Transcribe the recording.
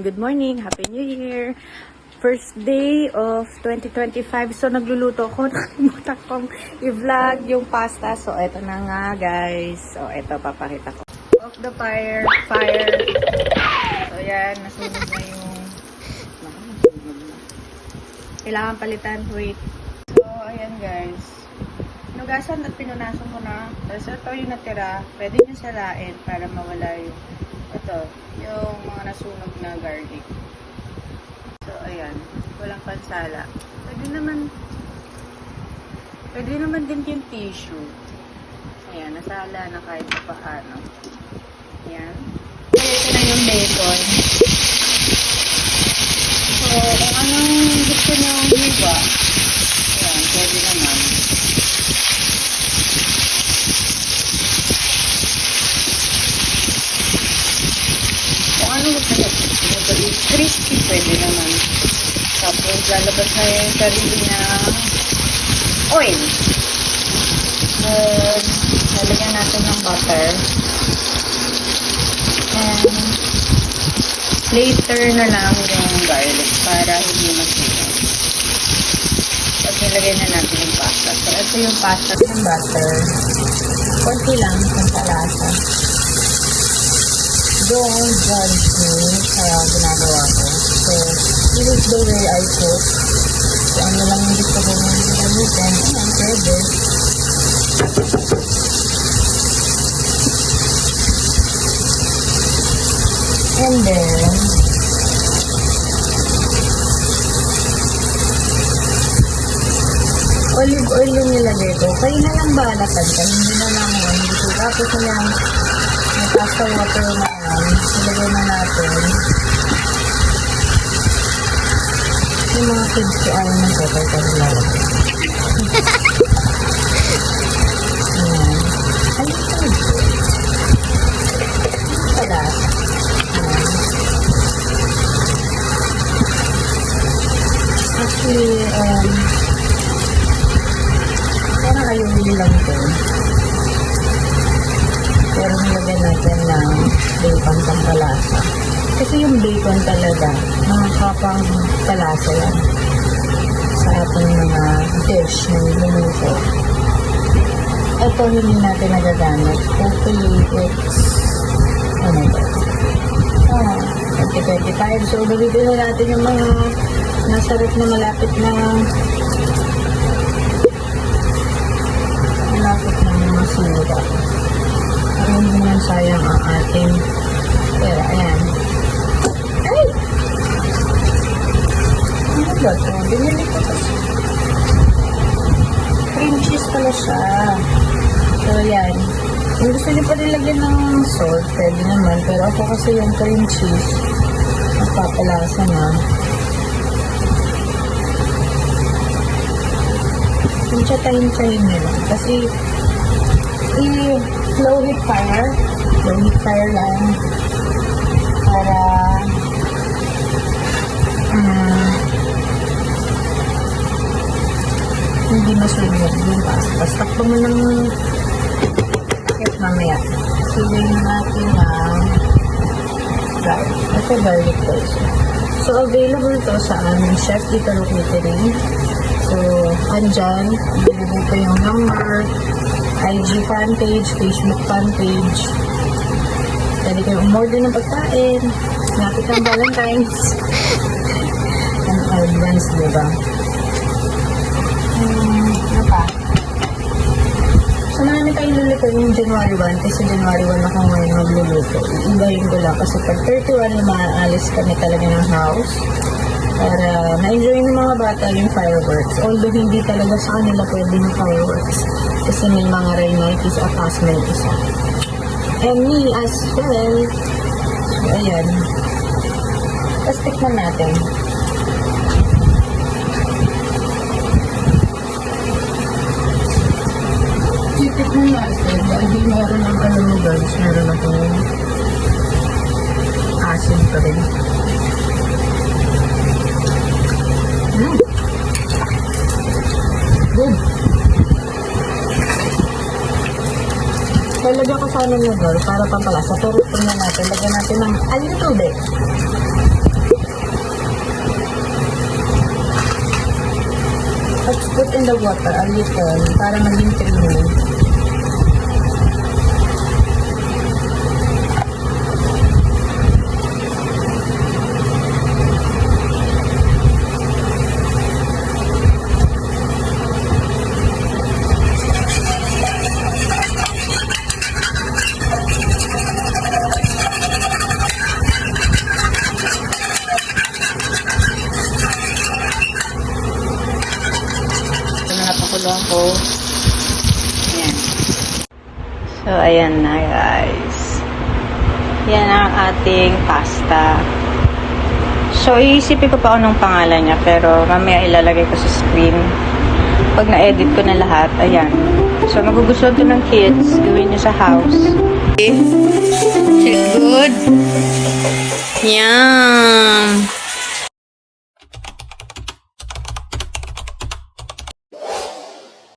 everyone. Good morning. Happy New Year. First day of 2025. So, nagluluto ko. Nakalimutan kong i-vlog yung pasta. So, eto na nga, guys. So, eto, papakita ko. Off the fire. So, yan. Nasunog na yung... Kailangan palitan. Wait. So, ayan, guys. Nugasan at pinunasan ko na. Tapos, ito yung natira. Pwede nyo salain para mawala yung... Ito, yung mga nasunog na garlic. So, ayan. Walang pansala. Pwede naman din yung tissue. Ayan, nasala na kahit pa paano. Ayan. Ito na yung bacon. So, kung anong gusto nyo hiwa, ayan, pwede naman. Ano gusto nyo? Crispy, pwede naman. Tapos, lalabas na yung sarili na oil. Lalagyan natin ng butter. And, later na lang yung garlic para hindi masinog. Tapos, nilagay na natin yung pasta. So, ito yung pasta ng butter. Konti lang, yung palasa. Don't judge me sa ginagawa ko. So, this is the way I cook. So, ano lang yung gusto ko yung gamitin. Ayan, pwede. And then, olive oil yung nilagay ko. Kaya na lang balatan ka. Hindi na lang hindi ko. Tapos na lang, may pasta water na yan. Ilagay na natin. Yung mga kids ko ayaw ng pepper kasi lalagay. Ayan. Ay, ito. Palas. Ayan. Actually, parang ayun lang ito. Pero nilagyan natin ng bacon pampalasa. Kasi yung bacon talaga, nakakapang palasa yan sa ating mga dish na niluluto. Ito hindi natin nagagamit. Hopefully, it's 2025. So, gamitin na natin yung mga nasarap na malapit na mga sura. Para hindi naman sayang ang ating pera. Ayan. Ay! Ano ba ito? Binili ko ito. Cream cheese pala siya. So, ayan. Kung gusto niyo pa nilagyan ng salt, pwede naman. Pero ako kasi yung cream cheese, magpapalasa na. Yung tsatahin-tsahin nila. Kasi, low heat fire lang para hindi masunog yung pasta. Takpo mo ng takip mamaya. Suloy natin ng garlic. Ito garlic also. So, available to sa aming Chef Italo Catering. So, andyan, ilagay ko yung number, IG fan page, Facebook fan page. Pwede kayo umorder ng pagkain. Napit ang Valentine's. Ang advance, diba? Ano pa? So, marami tayong luluto yung January 1 kasi January 1 ako ngayon magluluto. Iibahin ko lang kasi pag 31 na maaalis kami talaga ng house para ma-enjoy ng mga bata yung fireworks. Although hindi talaga sa kanila pwede yung fireworks. Kasi may mga rhinitis at asthma isa. And me as well. So, ayan. Tapos tikman natin. Tikman natin. Dahil meron ng alam mo guys, meron akong acid pa rin. Good. Lalagyan ko sana ng girl para pampalasa. Pero tingnan natin. Lagyan natin ng a little bit. let's put in the water a little para maging creamy. Napakulong ko. Ayan. So, ayan na guys. Yan ang ating pasta. So, iisipin ko pa anong pangalan niya, pero mamaya ilalagay ko sa screen. Pag na-edit ko na lahat, ayan. So, magugustuhan to ng kids. Gawin niyo sa house. Okay. Good. Yan.